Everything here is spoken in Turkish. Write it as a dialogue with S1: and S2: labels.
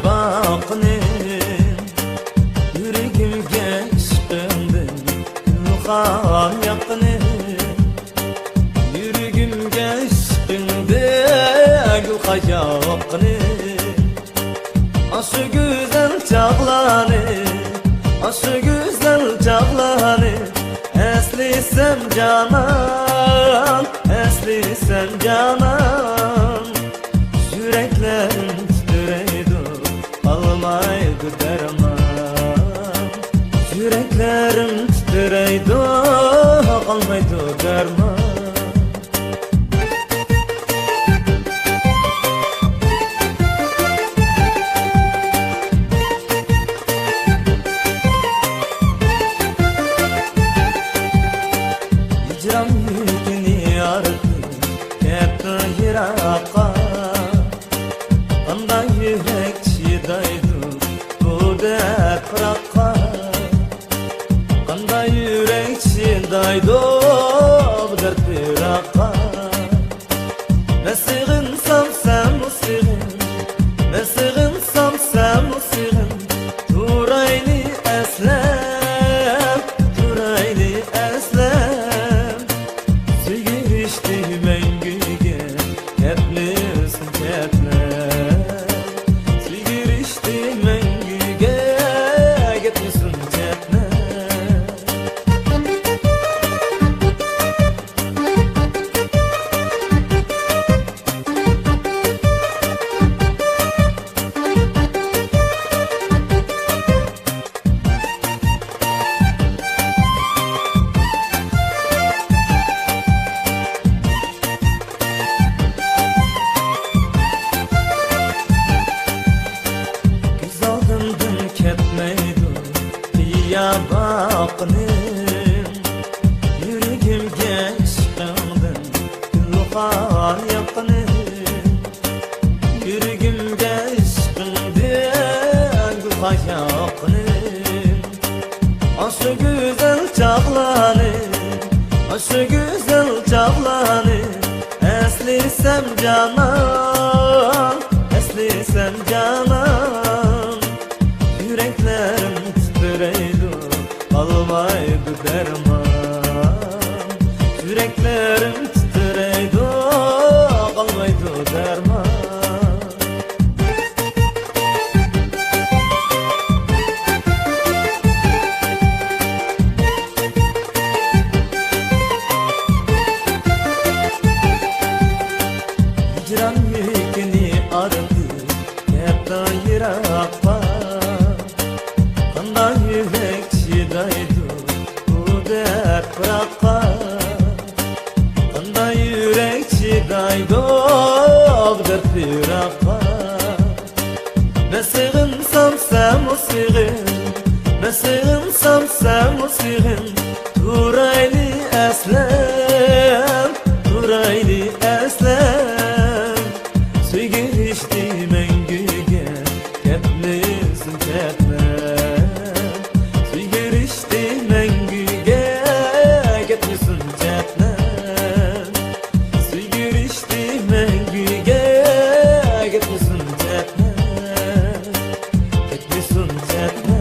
S1: bakının yüreğimge aşkından ruhan yakının yüreğimge aşkından ruhan yakının aşı güzel çağlanı aşı güzel çağlanı eslisem canan eslisem canan yüreklerim almaydı derman yüreklerim titreydi almaydı derman hicran yükünü ardı etti yiraqa anda yürek çiğdaydı bu dert bırakka anda yürek çiğdaydı bu dert bırakka ne sığınsam sen o sığın ne sığınsam sen o sığın duraylı eslem duraylı eslem sigir içti mengüge ketlesin ketler sigir içti mengüge ketlesin ketler ya bakının yüreğimge aşkından ruhan yakının yüreğimge aşkından ruhan yakının aşı güzel çağlanı aşı güzel çağlanı eslisem canan eslisem canan yüreklerim titreydi almaydı derman yüreklerim titreydi almaydı derman hicran yükünü ardı hep yiraqa anda yürek çiğdaydı bu dert bırakka anda yürek çiğdaydı bu dert bırakka ne sığınsam sen o sığın ne sığınsam sen o sığın duraylı eslem duraylı eslem sigir içti cetme